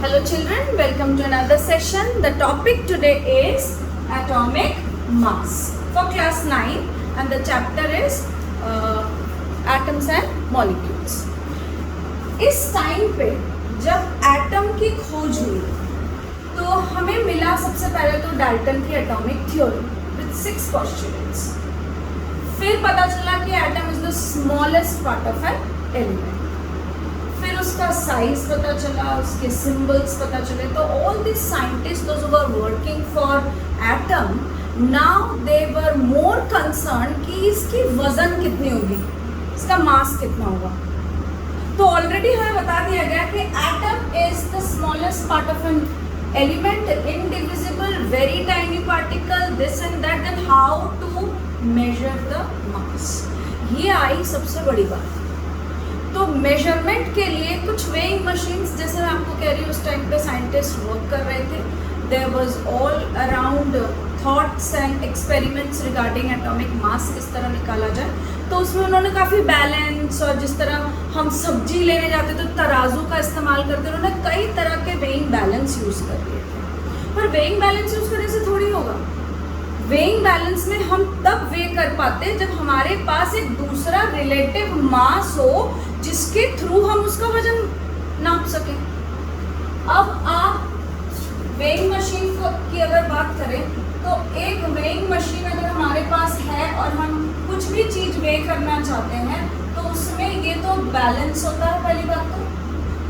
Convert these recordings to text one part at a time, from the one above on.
Hello children, welcome to another session. The topic today is atomic mass for class 9 and the chapter is atoms and molecules. इस time पे जब atom की खोज हुई तो हमें मिला सबसे पहले तो डाल्टन की एटॉमिक थ्योरी विद 6 postulates. फिर पता चला कि atom is the smallest part of an element. फिर उसका साइज पता चला, उसके सिंबल्स पता चले. तो all this scientist those who were working for atom now they were more concern कि इसकी वजन कितनी होगी, इसका मास कितना होगा. तो ऑलरेडी हमें बता दिया गया कि atom is the smallest part of an element, indivisible, very tiny particle, this and that. Then how to measure the mass, ये आई सबसे बड़ी बात. तो मेजरमेंट के लिए कुछ वेइंग मशीन्स, जैसे मैं आपको कह रही हूँ उस टाइम पे साइंटिस्ट वर्क कर रहे थे. There was all around thoughts and experiments regarding atomic mass किस तरह निकाला जाए. तो उसमें उन्होंने काफ़ी बैलेंस, और जिस तरह हम सब्जी लेने जाते तो तराजू का इस्तेमाल करते, उन्होंने कई तरह के वेइंग बैलेंस यूज़ कर लिए थे. पर वेइंग बैलेंस यूज़ करने से थोड़ी होगा. वेइंग बैलेंस में हम तब वे कर पाते जब हमारे पास एक दूसरा रिलेटिव मास हो जिसके थ्रू हम उसका वजन नाप सकें. अब आप वेइंग मशीन की अगर बात करें तो एक वेइंग मशीन अगर हमारे पास है और हम कुछ भी चीज़ वे करना चाहते हैं तो उसमें ये तो बैलेंस होता है पहली बात तो,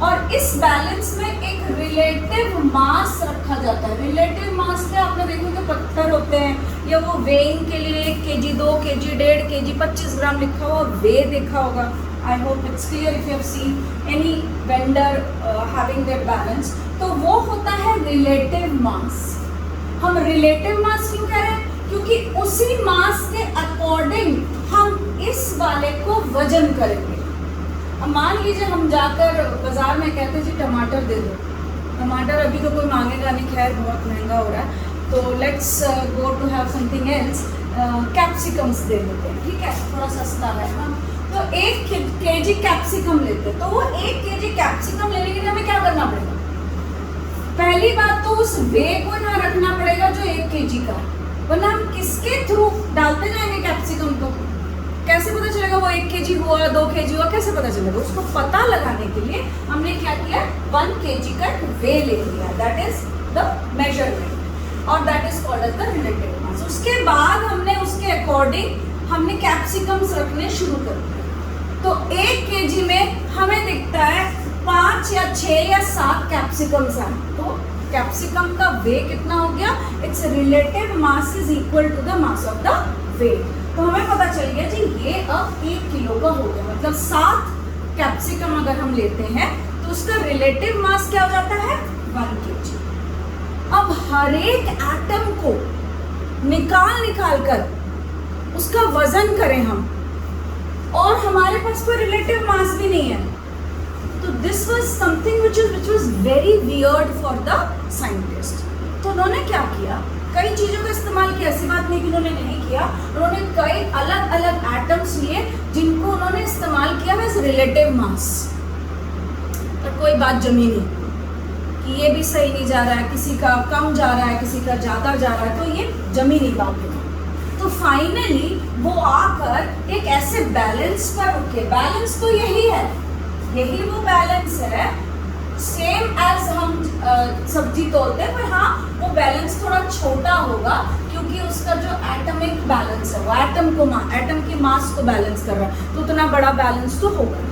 और इस बैलेंस में एक रिलेटिव मास रखा जाता है. रिलेटिव मास से आपने देखो कि पत्थर होते हैं या वो वेइंग के लिए 1 kg, 2 kg, 1.5 kg, 25 ग्राम लिखा हुआ वे देखा होगा. I hope it's clear if you have seen any vendor having their balance. तो वो होता है relative mass. हम relative mass क्यों कह रहे हैं? क्योंकि उसी मास के अकॉर्डिंग हम इस वाले को वजन करेंगे. अब मान लीजिए हम जाकर बाजार में कहते जी टमाटर दे दो. टमाटर अभी तो कोई मांगेगा नहीं, खैर बहुत महंगा हो रहा है, तो let's go to have something else. Capsicums दे देते हैं, ठीक है, थोड़ा सस्ता है ना. तो 1 kg कैप्सिकम लेते हैं. तो वो 1 kg कैप्सिकम लेने के लिए हमें क्या करना पड़ेगा? पहली बात तो उस वे को ना रखना पड़ेगा जो 1 kg का, वरना हम किसके थ्रू डालते जाएंगे कैप्सिकम को. कैसे पता चलेगा वो 1 kg हुआ, 2 kg हुआ, कैसे पता चलेगा? उसको पता लगाने के लिए हमने क्या किया, 1 kg का वे ले लिया. दैट इज द मेजरमेंट और that is called as the relative mass. उसके बाद हमने उसके अकॉर्डिंग हमने कैप्सिकम्स रखने शुरू कर दिए. तो 1 kg में हमें दिखता है 5 या 6 या 7 कैप्सिकम्स हैं. तो कैप्सिकम का वे कितना हो गया? It's relative mass is equal to the mass of the weight. तो हमें पता चल गया जी ये अब 1 किलो का हो गया. मतलब 7 कैप्सिकम अगर हम लेते हैं तो उसका रिलेटिव मास क्या हो जाता है? 1 kg. अब हर एक एटम को निकाल कर उसका वजन करें हम, और हमारे पास कोई रिलेटिव मास भी नहीं है. तो this was something which was very weird for the scientist. तो उन्होंने क्या किया, कई चीज़ों का इस्तेमाल किया. ऐसी बात नहीं कि उन्होंने नहीं किया. उन्होंने कई अलग अलग एटम्स लिए जिनको उन्होंने इस्तेमाल किया एज रिलेटिव मास. पर कोई बात जमी नहीं कि ये भी सही नहीं जा रहा है, किसी का कम जा रहा है, किसी का ज़्यादा जा रहा है, तो ये जमी नहीं बात. तो फाइनली वो आकर एक ऐसे बैलेंस पर रुके. बैलेंस तो यही है, यही वो बैलेंस है, सेम एज हम सब्जी तोलते हैं, पर हाँ वो बैलेंस थोड़ा छोटा होगा क्योंकि उसका जो एटमिक बैलेंस है वो एटम की मास को बैलेंस कर रहा है, तो उतना बड़ा बैलेंस तो होगा.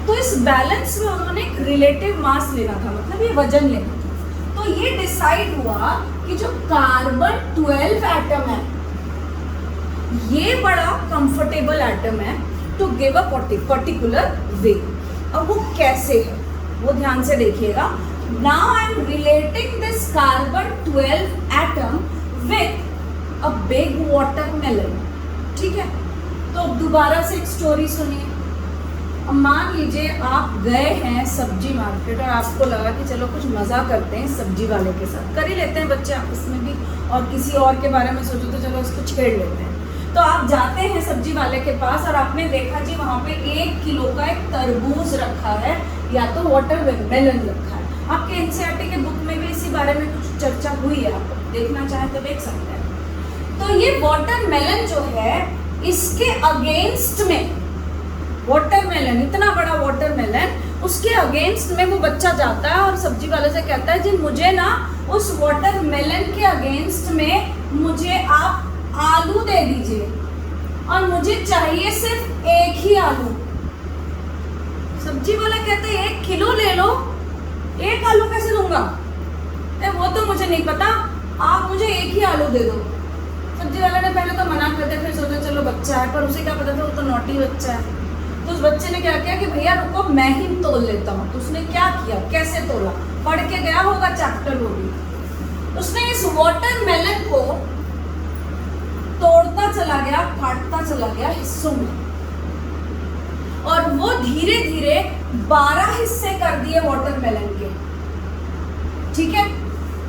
तो इस बैलेंस में उन्होंने एक रिलेटिव मास लेना था, मतलब ये वजन लेना था. तो ये डिसाइड हुआ कि जो कार्बन 12 एटम है ये बड़ा कंफर्टेबल एटम है to give a particular way. अब वो कैसे है वो ध्यान से देखिएगा. Now I am relating this carbon 12 atom with a big watermelon. ठीक है, तो दोबारा से एक स्टोरी सुनिए. अब मान लीजिए आप गए हैं सब्जी मार्केट और आपको लगा कि चलो कुछ मज़ा करते हैं सब्जी वाले के साथ. कर ही लेते हैं बच्चे आपस में भी, और किसी और के बारे में सोचो तो चलो उसको छेड़ लेते हैं. तो आप जाते हैं सब्जी वाले के पास और आपने देखा जी वहाँ पे 1 किलो का एक तरबूज रखा है या तो वाटरमेलन रखा है. आपके एनसीईआरटी के बुक में भी इसी बारे में कुछ चर्चा हुई है, आप देखना चाहें तो देख सकते हैं। तो ये वाटरमेलन जो है इसके अगेंस्ट में, वाटरमेलन इतना बड़ा वाटरमेलन, उसके अगेंस्ट में वो बच्चा जाता है और सब्जी वाले से कहता है जी मुझे ना उस वाटरमेलन के अगेंस्ट में मुझे आप आलू दे दीजिए और मुझे चाहिए सिर्फ एक ही आलू। सब्जी वाला कहता है 1 किलो ले लो, 1 आलू कैसे लूंगा? वो तो मुझे नहीं पता, आप मुझे 1 ही आलू दे दो। सब्जी वाले ने पहले तो मना कर दिया, फिर सोचा चलो बच्चा है, पर उसे क्या पता था वो तो नॉटी बच्चा है। तो उस बच्चे ने क्या किया कि भैया रुको मैं ही तोल लेता हूँ। तो उसने क्या किया, कैसे तोला, पढ़ के गया होगा चैप्टर वो भी। उसने इस वाटरमेलन को तोड़ता चला गया, काटता चला गया हिस्सों में, और वो धीरे धीरे 12 हिस्से कर दिए वाटरमेलन के। ठीक है,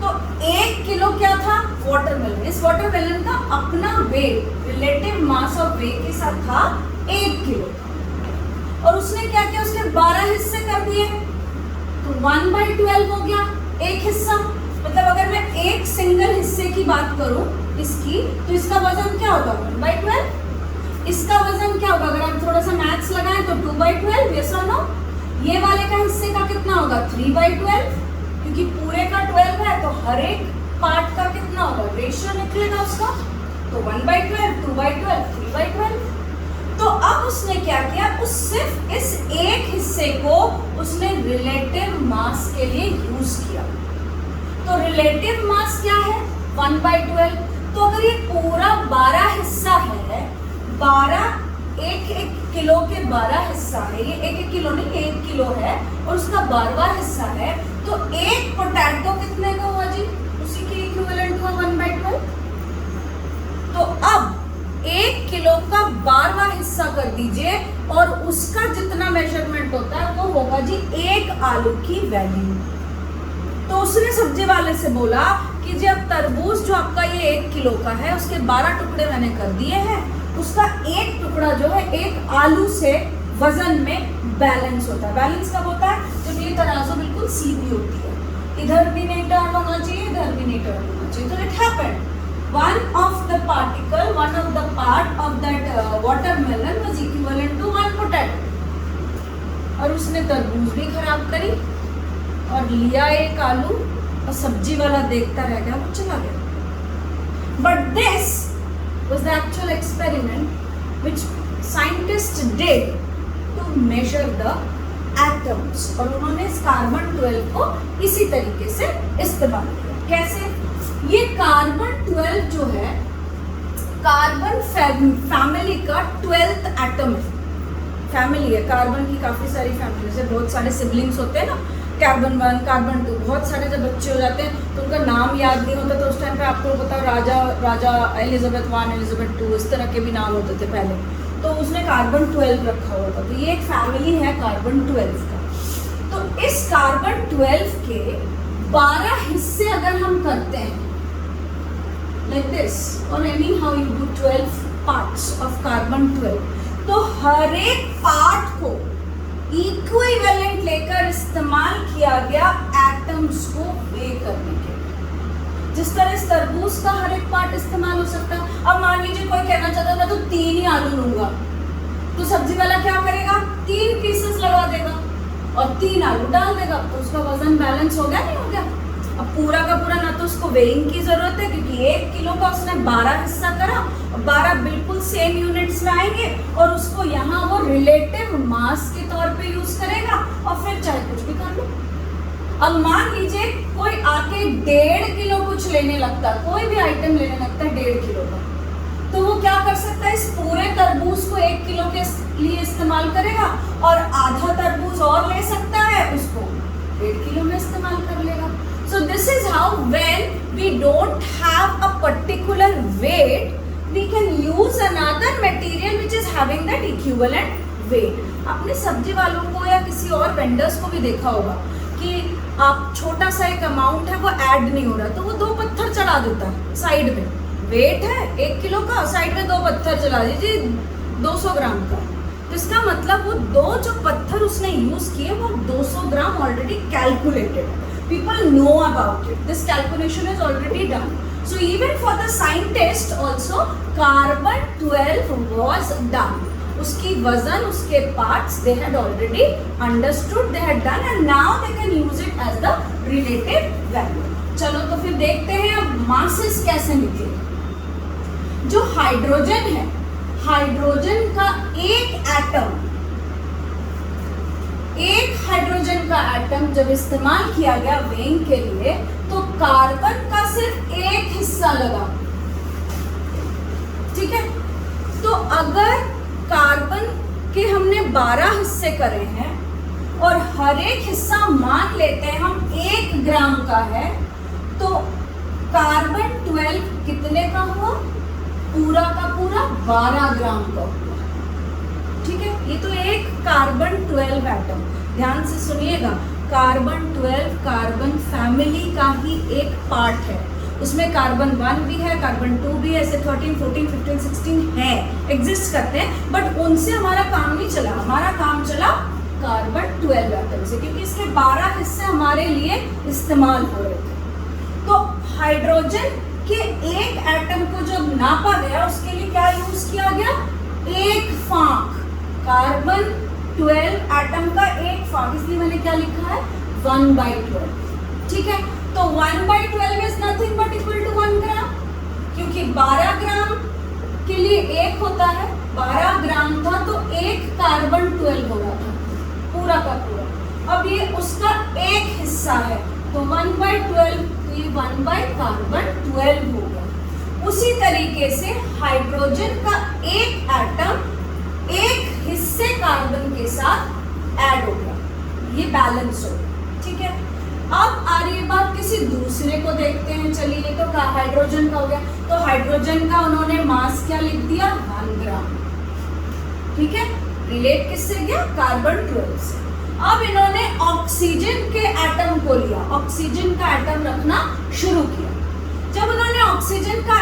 तो 1 किलो क्या था वाटरमेलन। इस वाटरमेलन का अपना weight, relative mass of weight के साथ था 1 किलो, और उसने क्या किया, उसके 12 हिस्से कर दिए, तो 1/12 हो गया एक हिस्सा। मतलब अगर मैं एक सिंगल हिस्से की बात करूं इसकी, तो इसका वजन क्या होगा 1/12। इसका वजन क्या होगा, अगर आप थोड़ा सा मैथ्स लगाएं तो 2/12, यस और नो। ये वाले का हिस्से का कितना होगा 3/12, क्योंकि पूरे का 12 है तो हर एक पार्ट का कितना होगा रेशियो निकलेगा उसका, तो 1/12, 2/12, 3/12। तो अब उसने क्या किया, उस सिर्फ इस एक हिस्से को उसने रिलेटिव मास के लिए यूज किया। तो रिलेटिव मास क्या है 1/12। तो अगर ये पूरा 12 हिस्सा है, 12 एक किलो के 12 हिस्सा है, ये 1 किलो नहीं 1 किलो है, और उसका 12वां हिस्सा है, तो एक पोटैटो कितने का हुआ जी, उसी के इक्विवेलेंट हुआ 1/12। तो अब 1 किलो का 12वां हिस्सा कर दीजिए, और उसका जितना मेजरमेंट होता है वो होगा जी 1 आलू की वैल्यू। तो उसने सब्जी वाले से बोला कि जी अब तरबूज जो आपका ये 1 किलो का है, उसके 12 टुकड़े मैंने कर दिए हैं, उसका एक टुकड़ा जो है 1 आलू से वजन में बैलेंस होता है। बैलेंस कब होता है, जब ये तराजू बिल्कुल सीधी होती है, इधर भी नहीं टर्न होना चाहिए, इधर भी नहीं टर्न होना चाहिए। तो it happened, one of the part of that watermelon was equivalent to 1 potato। और उसने तरबूज भी खराब करी और लिया 1 आलू, और सब्जी वाला देखता रह गया, वो चला गया। But this was the actual experiment which scientists did to measure the atoms, और उन्होंने इस कार्बन 12 को इसी तरीके से इस्तेमाल किया। कैसे, ये कार्बन 12 जो है कार्बन फैमिली का 12th एटम है। फैमिली है कार्बन की, काफी सारी फैमिली से बहुत सारे सिबलिंग्स होते हैं ना, कार्बन 1 कार्बन 2, बहुत सारे जब बच्चे हो जाते हैं तो उनका नाम याद नहीं होता, तो उस टाइम पे आपको पता राजा एलिजाबेथ 1 एलिजाबेथ 2 इस तरह के भी नाम होते थे पहले, तो उसने कार्बन 12 रखा हुआ था। तो ये एक फैमिली है कार्बन 12 का। तो इस कार्बन 12 के 12 हिस्से अगर हम करते हैं like this, or anyhow you do 12 parts of carbon 12, तो हर एक पार्ट को इक्विवेलेंट लेकर इस्तेमाल किया गया एटम्स को वे करने के लिए। जिस तरह इस तरबूज का हर एक पार्ट इस्तेमाल हो सकता है। अब मान लीजिए कोई कहना चाहता था तो 3 ही आलू लूंगा, तो सब्जी वाला क्या करेगा, 3 पीसेस लगा देगा और 3 आलू डाल देगा, तो उसका वजन बैलेंस हो गया नहीं हो गया। अब पूरा का पूरा ना तो उसको वेइंग की जरूरत है, क्योंकि 1 किलो का उसने 12 हिस्सा करा, और 12 बिल्कुल सेम यूनिट्स में आएंगे, और उसको यहाँ वो रिलेटिव मास के तौर पे यूज करेगा, और फिर चाहे कुछ भी कर लो। अब मान लीजिए कोई आके 1.5 किलो कुछ लेने लगता, कोई भी आइटम लेने लगता है 1.5 किलो का, तो वो क्या कर सकता है, इस पूरे तरबूज को 1 किलो के लिए इस्तेमाल करेगा, और आधा तरबूज और ले सकता है, उसको 1.5 किलो में इस्तेमाल कर लेगा। So this is how when we don't have a particular weight, we can use another material which is having that equivalent weight. आपने सब्जी वालों को या किसी और वेंडर्स को भी देखा होगा कि आप छोटा सा एक अमाउंट है वो ऐड नहीं हो रहा, तो वो 2 पत्थर चढ़ा देता है साइड में, वेट है 1 किलो का, साइड में 2 पत्थर चला दीजिए 200 ग्राम का। तो इसका मतलब वो 2 जो पत्थर उसने यूज किए वो 200 ग्राम ऑलरेडी कैलकुलेटेड है। people know about it. This calculation is already done. So even for the scientist also carbon 12 was done. उसकी वजन, उसके parts they had already understood, they had done, and now they can use it as the relative value. चलो तो फिर देखते हैं अब masses कैसे निकले. जो हाइड्रोजन है, हाइड्रोजन का एक हाइड्रोजन का एटम जब इस्तेमाल किया गया वेइंग के लिए, तो कार्बन का सिर्फ एक हिस्सा लगा. ठीक है, तो अगर कार्बन के हमने 12 हिस्से करे हैं और हर एक हिस्सा मान लेते हैं हम 1 ग्राम का है, तो कार्बन 12 कितने का हुआ? पूरा का पूरा 12 ग्राम का हुआ. ठीक है, ये तो एक कार्बन 12 एटम. ध्यान से सुनिएगा, कार्बन 12 कार्बन फैमिली का ही एक पार्ट है. उसमें कार्बन 1 भी है, कार्बन 2 भी है, ऐसे 13, 14, 15, 16 है, एग्जिस्ट करते हैं, बट उनसे हमारा काम नहीं चला. हमारा काम चला कार्बन 12 एटम से, क्योंकि इसके 12 हिस्से हमारे लिए इस्तेमाल हो रहे थे. तो हाइड्रोजन के एक एटम को जब नापा गया, उसके लिए क्या यूज किया गया? एक फाक. कार्बन 12 एटम का एक फाक, इसलिए मैंने क्या लिखा है? 1/12. ठीक है, तो 1/12 is nothing but equal to 1 gram, क्योंकि 12 ग्राम के लिए एक होता है. 12 ग्राम था तो एक कार्बन 12 हो रहा था, पूरा का पूरा. अब ये उसका एक हिस्सा है, तो 1/12, तो ये 1/कार्बन 12 होगा. उसी तरीके से हाइड्रोजन का एक एटम एक हिस्से कार्बन के साथ ऐड हो गया, ये बैलेंस हो. ठीक है, अब आ रही है बात किसी दूसरे को देखते हैं. चलिए, ये तो हाइड्रोजन का हो गया, तो हाइड्रोजन का उन्होंने मास क्या लिख दिया? 1 ग्राम. ठीक है, रिलेट किससे गया? कार्बन 12 से. अब इन्होंने ऑक्सीजन के एटम को लिया, ऑक्सीजन का एटम रखना शुरू किया. जब उन्होंने ऑक्सीजन का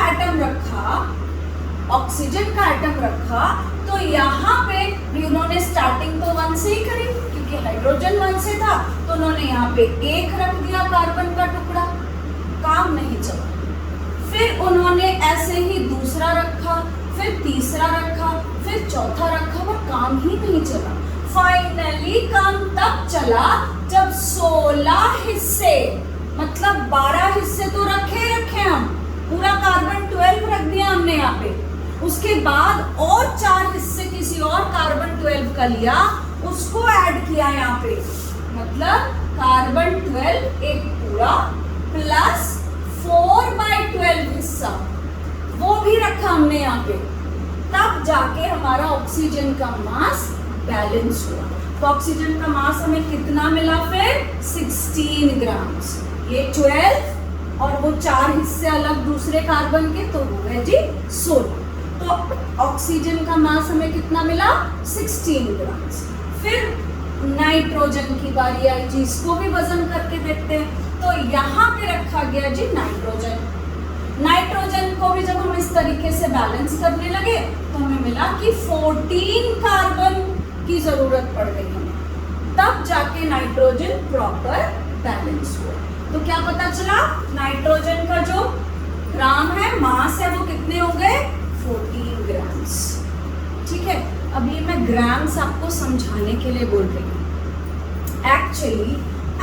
एटम रखा, तो यहाँ पे भी उन्होंने स्टार्टिंग तो 1 से ही करी, क्योंकि हाइड्रोजन 1 से था, तो उन्होंने यहाँ पे 1 रख दिया कार्बन का टुकड़ा. काम नहीं चला. फिर उन्होंने ऐसे ही दूसरा रखा, फिर तीसरा रखा, फिर चौथा रखा, और काम ही नहीं चला. फाइनली काम तब चला जब 16 हिस्से, मतलब 12 हिस्से तो रखे हम, पूरा कार्बन 12 रख दिया हमने यहाँ पे. उसके बाद और 4 हिस्से किसी और कार्बन 12 का लिया, उसको ऐड किया यहाँ पे, मतलब कार्बन 12 एक पूरा प्लस 4/12 हिस्सा वो भी रखा हमने यहाँ पे. तब जाके हमारा ऑक्सीजन का मास बैलेंस हुआ. तो ऑक्सीजन का मास हमें कितना मिला? फिर 16 ग्राम. ये 12 और वो 4 हिस्से अलग दूसरे कार्बन के, तो वो है जी 16. तो ऑक्सीजन का मास हमें कितना मिला? 16 ग्राम. फिर नाइट्रोजन की बारी आई जी, इसको भी वजन करके देखते हैं. तो यहाँ पे रखा गया जी नाइट्रोजन. नाइट्रोजन को भी जब हम इस तरीके से बैलेंस करने लगे, तो हमें मिला कि 14 कार्बन की जरूरत पड़ गई हमें. तब जाके नाइट्रोजन प्रॉपर बैलेंस हुआ. तो क्या पता चला? नाइट्रोजन का जो ग्राम है, मास है, वो कितने हो गए? 14 ग्राम्स. ठीक है, अब ये मैं ग्राम्स आपको समझाने के लिए बोल रही हूँ. एक्चुअली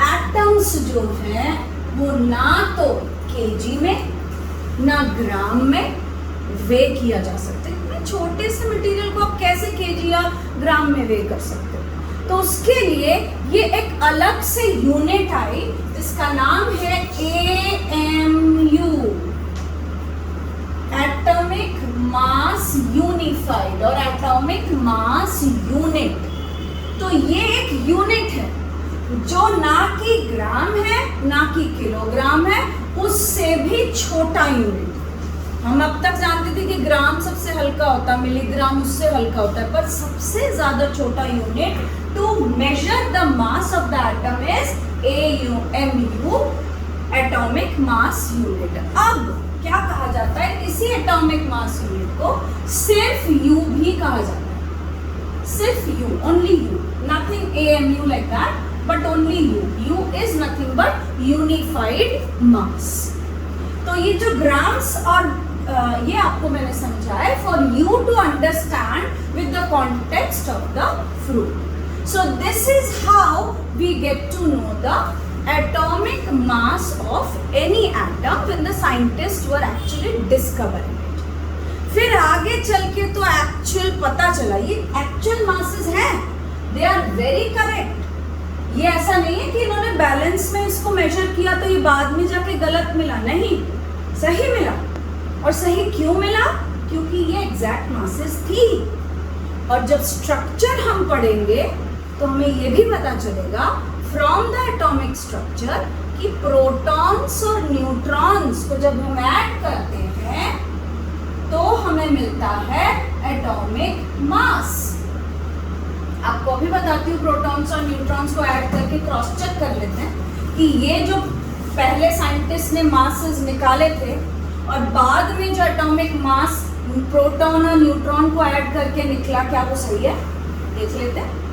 एटम्स जो हैं वो ना तो केजी में ना ग्राम में वे किया जा सकते. इतने छोटे से मटेरियल को आप कैसे केजी या ग्राम में वे कर सकते हो? तो उसके लिए ये एक अलग से यूनिट आई जिसका नाम है AMU, एटॉमिक मास यूनिफाइड और एटॉमिक मास यूनिट. तो ये एक यूनिट है जो ना कि ग्राम है ना कि किलोग्राम है, उससे भी छोटा यूनिट. हम अब तक जानते थे कि ग्राम सबसे हल्का होता है, मिलीग्राम उससे हल्का होता है, पर सबसे ज्यादा छोटा unit to measure the mass of the atom is AMU, atomic mass unit. अब क्या कहा जाता है? इसी एटॉमिक मास यूनिट को सिर्फ U भी कहा जाता है. सिर्फ U, only U, nothing AMU like that, but only U. U is nothing but unified mass. तो ये जो ग्राम्स और ये आपको मैंने समझाया for you to understand with the context of the fruit. So this is how we get to know the atomic mass of any atom when the scientists were actually discovering it. फिर आगे चल के तो actual पता चला ये actual masses हैं, they are very correct. ये ऐसा नहीं है कि इन्होंने बैलेंस में इसको मेजर किया तो ये बाद में जाके गलत मिला, नहीं, सही मिला। और सही क्यों मिला? क्योंकि ये एग्जैक्ट मासेस थी। और जब स्ट्रक्चर हम पढ़ेंगे तो हमें ये भी पता चलेगा फ्रॉम द एटॉमिक स्ट्रक्चर कि प्रोटॉन्स और न्यूट्रॉन्स को जब हम ऐड करते हैं तो हमें मिलता है एटॉमिक मास। आपको अभी बताती हूँ, प्रोटॉन्स और न्यूट्रॉन्स को ऐड करके क्रॉस चेक कर लेते हैं कि ये जो पहले साइंटिस्ट ने मासेस निकाले थे और बाद में जो एटॉमिक मास प्रोटॉन और न्यूट्रॉन को ऐड करके निकला, क्या वो सही है? देख लेते हैं।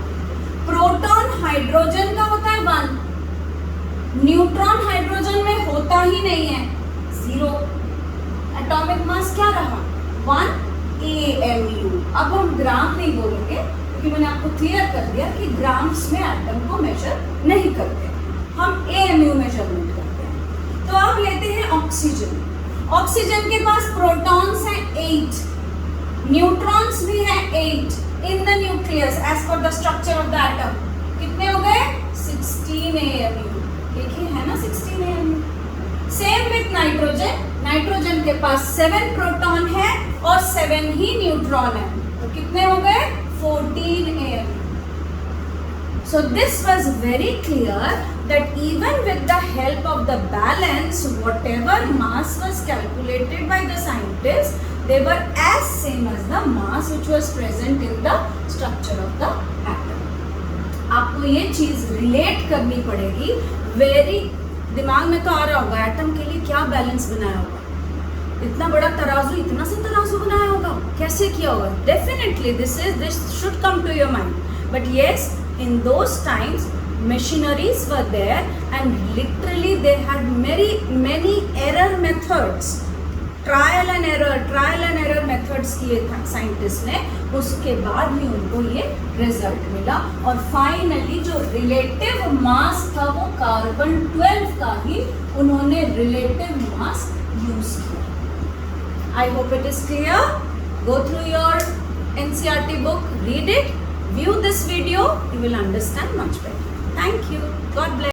प्रोटॉन हाइड्रोजन का होता है 1, न्यूट्रॉन हाइड्रोजन में होता ही नहीं है, 0। एटॉमिक मास क्या रहा? 1 AMU। अब हम ग्राम नहीं बोलेंगे क्योंकि मैंने आपको क्लियर कर दिया कि ग्राम्स में एटम को मेजर नहीं करते, हम AMU मेजरमेंट करते हैं। तो अब लेते हैं ऑक्सीजन। ऑक्सीजन के पास प्रोटॉन्स हैं 8, न्यूट्रॉन्स भी हैं 8 in the nucleus as per the structure of the atom। कितने हो गए? 16 AMU। देखिए है ना 16 AMU। Same with nitrogen, nitrogen के पास 7 प्रोटॉन है और 7 ही न्यूट्रॉन है, तो कितने हो गए? 14 AMU। So this was very clear that even with the help of the balance, whatever mass was calculated by the scientists, they were as same as the mass which was present in the structure of the atom। आपको ये चीज relate करनी पड़ेगी, very दिमाग में तो आ रहा होगा एटम के लिए क्या बैलेंस बनाया होगा, इतना बड़ा तराजू, इतना सा तराजू बनाया होगा, कैसे किया होगा? Definitely this should come to your mind. But yes, in those times machineries were there and literally they had many error methods, trial and error methods किए था साइंटिस्ट ने, उसके बाद भी उनको ये रिजल्ट मिला। और फाइनली जो रिलेटिव मास था वो कार्बन 12 का ही उन्होंने रिलेटिव मास यूज किया। I hope it is clear. Go through your NCERT book, read it, view this video, you will understand much better. Thank you. God bless.